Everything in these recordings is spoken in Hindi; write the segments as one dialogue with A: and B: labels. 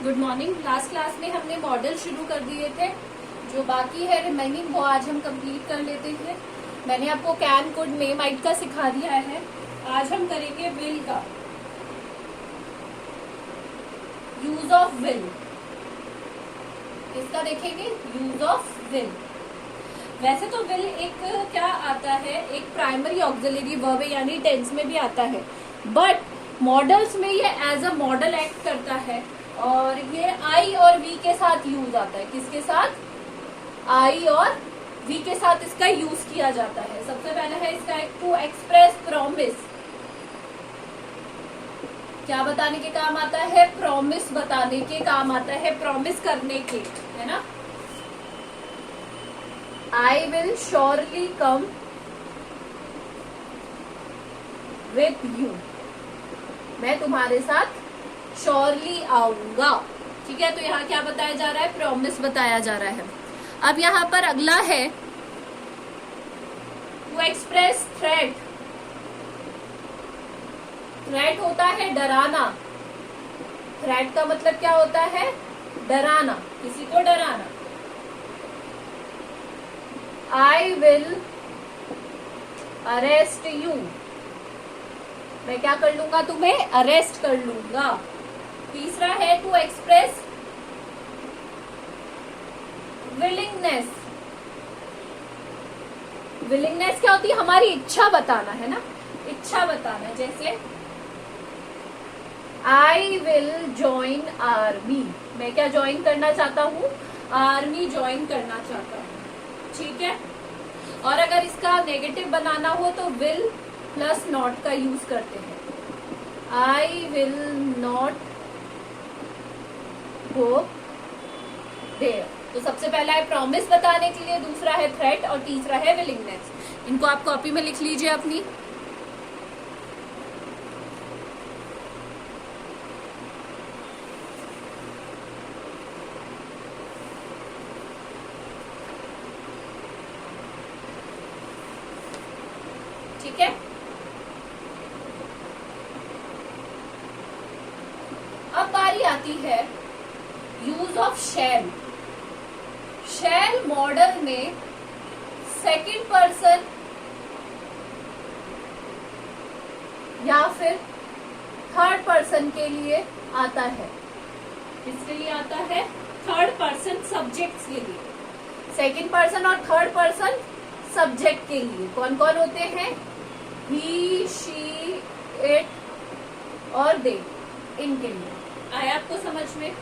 A: Good morning. लास्ट क्लास में हमने मॉडल शुरू कर दिए थे, जो बाकी है रिमेनिंग वो आज हम कंप्लीट कर लेते हैं। मैंने आपको कैन, कुड, मे, माइट का सिखा दिया है। आज हम करेंगे विल का, यूज ऑफ विल। इसका देखेंगे यूज ऑफ विल। वैसे तो विल एक क्या आता है, एक प्राइमरी ऑक्सिलरी वर्ब है, यानी टेंस में भी आता है, बट मॉडल्स में ये एज अ मॉडल एक्ट करता है और ये आई और वी के साथ यूज आता है। किसके साथ? आई और वी के साथ इसका यूज किया जाता है। सबसे पहले है इसका टू एक्सप्रेस प्रॉमिस। क्या बताने के काम आता है? प्रॉमिस बताने के काम आता है, प्रॉमिस करने के, है ना। I will surely come with you. मैं तुम्हारे साथ श्योरली आऊंगा। ठीक है, तो यहाँ क्या बताया जा रहा है? प्रॉमिस बताया जा रहा है। अब यहाँ पर अगला है टू एक्सप्रेस थ्रेट। थ्रेट होता है डराना। थ्रेट का मतलब क्या होता है? डराना, किसी को डराना। I will arrest you. मैं क्या कर लूंगा? तुम्हें अरेस्ट कर लूंगा। तीसरा है टू एक्सप्रेस विलिंगनेस। विलिंगनेस क्या होती है? हमारी इच्छा बताना, है ना, इच्छा बताना। जैसे आई विल ज्वाइन आर्मी। मैं क्या ज्वाइन करना चाहता हूँ? आर्मी ज्वाइन करना चाहता हूँ। ठीक है। और अगर इसका नेगेटिव बनाना हो तो विल प्लस नॉट का यूज करते हैं। I will not go there. तो सबसे पहला है प्रॉमिस बताने के लिए, दूसरा है थ्रेट और तीसरा है विलिंगनेस। इनको आप कॉपी में लिख लीजिए अपनी। ठीक है। अब बारी आती है use of shall. Shall model में सेकंड पर्सन या फिर थर्ड पर्सन के लिए आता है। किसके लिए आता है? थर्ड पर्सन सब्जेक्ट्स के लिए। सेकंड पर्सन और थर्ड पर्सन सब्जेक्ट के लिए कौन कौन होते हैं? ही, शी, इट और दे। इनके लिए आया आपको समझ में?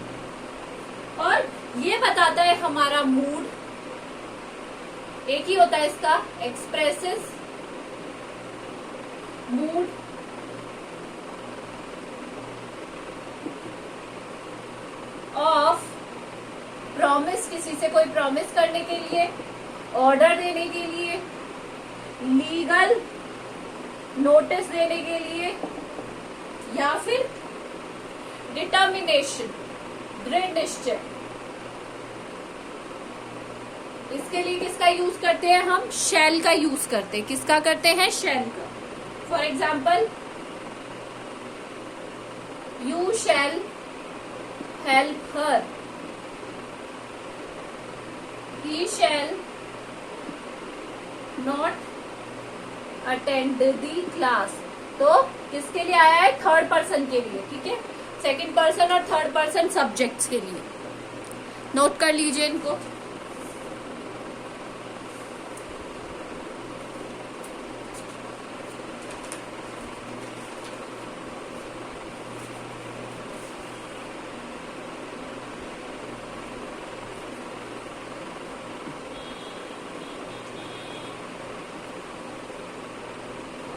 A: और ये बताता है हमारा मूड। एक ही होता है इसका, एक्सप्रेसेस मूड ऑफ प्रॉमिस। किसी से कोई प्रॉमिस करने के लिए, ऑर्डर देने के लिए, लीगल नोटिस देने के लिए, या फिर डिटर्मिनेशन, दृढ़ निश्चय। इसके लिए किसका यूज करते हैं हम? शैल का यूज करते हैं। किसका करते हैं? शैल का। For example, you shall help her, he shall not attend the class. तो किसके लिए आया है? थर्ड पर्सन के लिए। ठीक है, सेकंड पर्सन और थर्ड पर्सन सब्जेक्ट्स के लिए। नोट कर लीजिए इनको।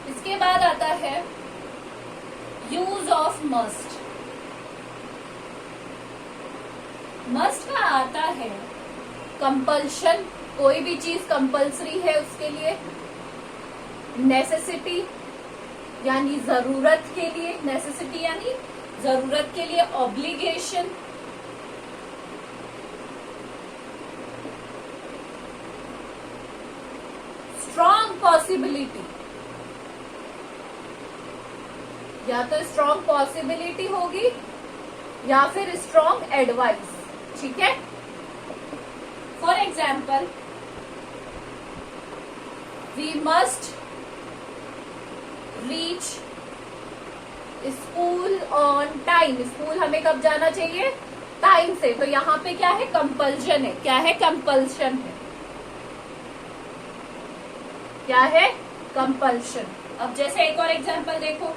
A: इसके बाद आता है यूज ऑफ मस्ट। मस्ट का आता है कंपल्शन, कोई भी चीज कंपल्सरी है उसके लिए। नेसेसिटी यानी जरूरत के लिए, नेसेसिटी यानी जरूरत के लिए। ऑब्लिगेशन, स्ट्रॉन्ग पॉसिबिलिटी, या तो स्ट्रॉन्ग पॉसिबिलिटी होगी या फिर स्ट्रॉन्ग एडवाइस, ठीक है। For example, we must reach school on time. School हमें कब जाना चाहिए? टाइम से। तो यहाँ पे क्या है? कंपल्शन है। क्या है? कंपल्शन है। क्या है? कंपल्शन। अब जैसे एक और एग्जांपल देखो,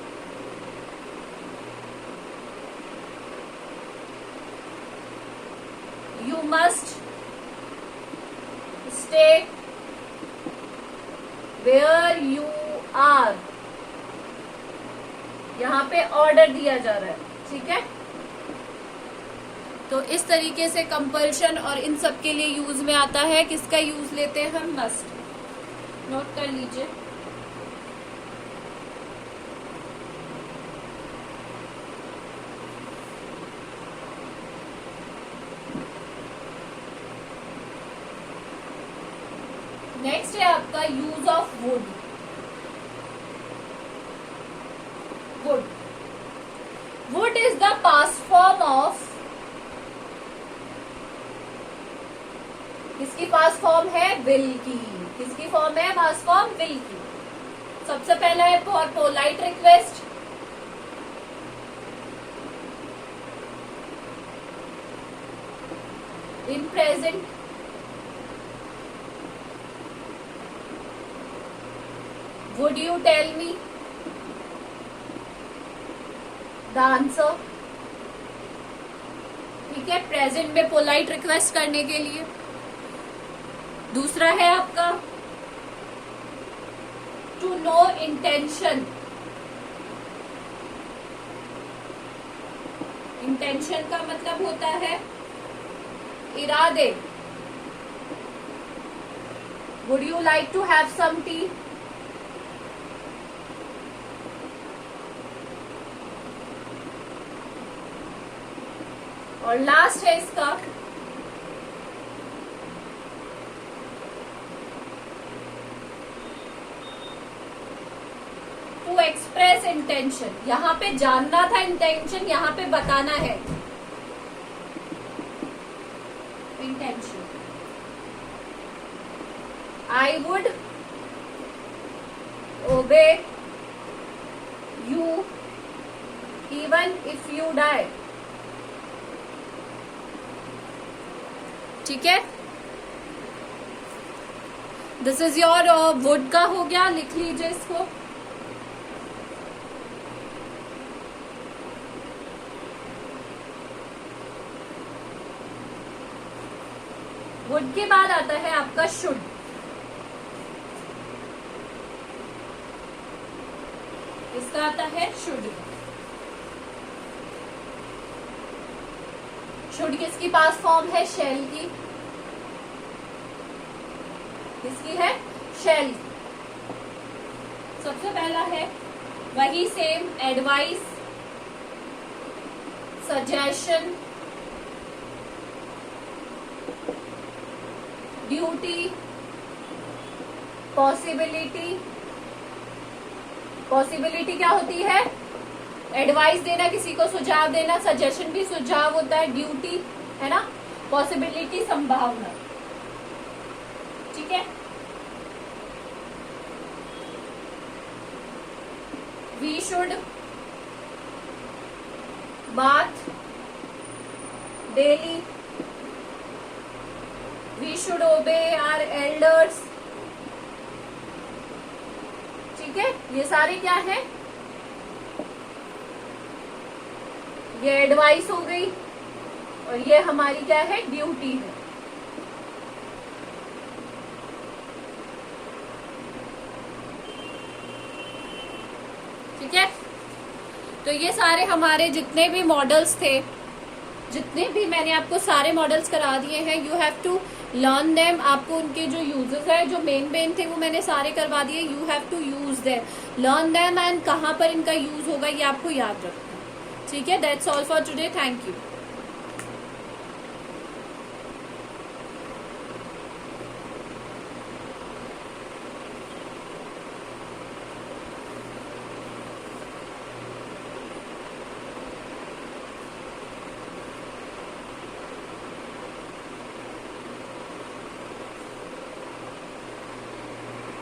A: you must stay where you are. यहाँ पे ऑर्डर दिया जा रहा है, ठीक है। तो इस तरीके से कंपल्शन और इन सब के लिए यूज में आता है। किसका यूज लेते हैं हम? मस्ट। नोट कर लीजिए। नेक्स्ट है आपका use of would. Would would is the past form of, किसकी पास्ट फॉर्म है? विल की। किसकी फॉर्म है? पास्ट फॉर्म विल की। सबसे पहला है for polite request, in present, would you tell me the answer, ठीक है, प्रेजेंट में पोलाइट रिक्वेस्ट करने के लिए। दूसरा है आपका टू नो इंटेंशन। इंटेंशन का मतलब होता है इरादे। Would you like to have some tea? और लास्ट है इसका टू एक्सप्रेस इंटेंशन। यहां पे जानना था इंटेंशन, यहां पे बताना है intention. I would obey you even if you die, ठीक है। दिस इज योर वुड का हो गया। लिख लीजिए इसको। वुड के बाद आता है आपका शुड। इसका आता है शुड। शुड किसकी पास फॉर्म है? शैल की। किसकी है? शैल। सबसे पहला है वही same, advice, suggestion, duty, possibility. Possibility क्या होती है? एडवाइस देना, किसी को सुझाव देना। सजेशन भी सुझाव होता है। ड्यूटी है ना। पॉसिबिलिटी संभावना, ठीक है। We should bath daily, we should obey our elders, ठीक है। ये सारे क्या है? ये एडवाइस हो गई और ये हमारी क्या है? ड्यूटी है। ठीक है। तो ये सारे हमारे जितने भी मॉडल्स थे, जितने भी मैंने आपको सारे मॉडल्स करा दिए हैं, you have to learn them. आपको उनके जो यूजेस है, जो मेन थे, वो मैंने सारे करवा दिए। You have to use them, learn them, and कहाँ पर इनका यूज होगा ये आपको याद रखना है। ठीक है। That's all for today. Thank you.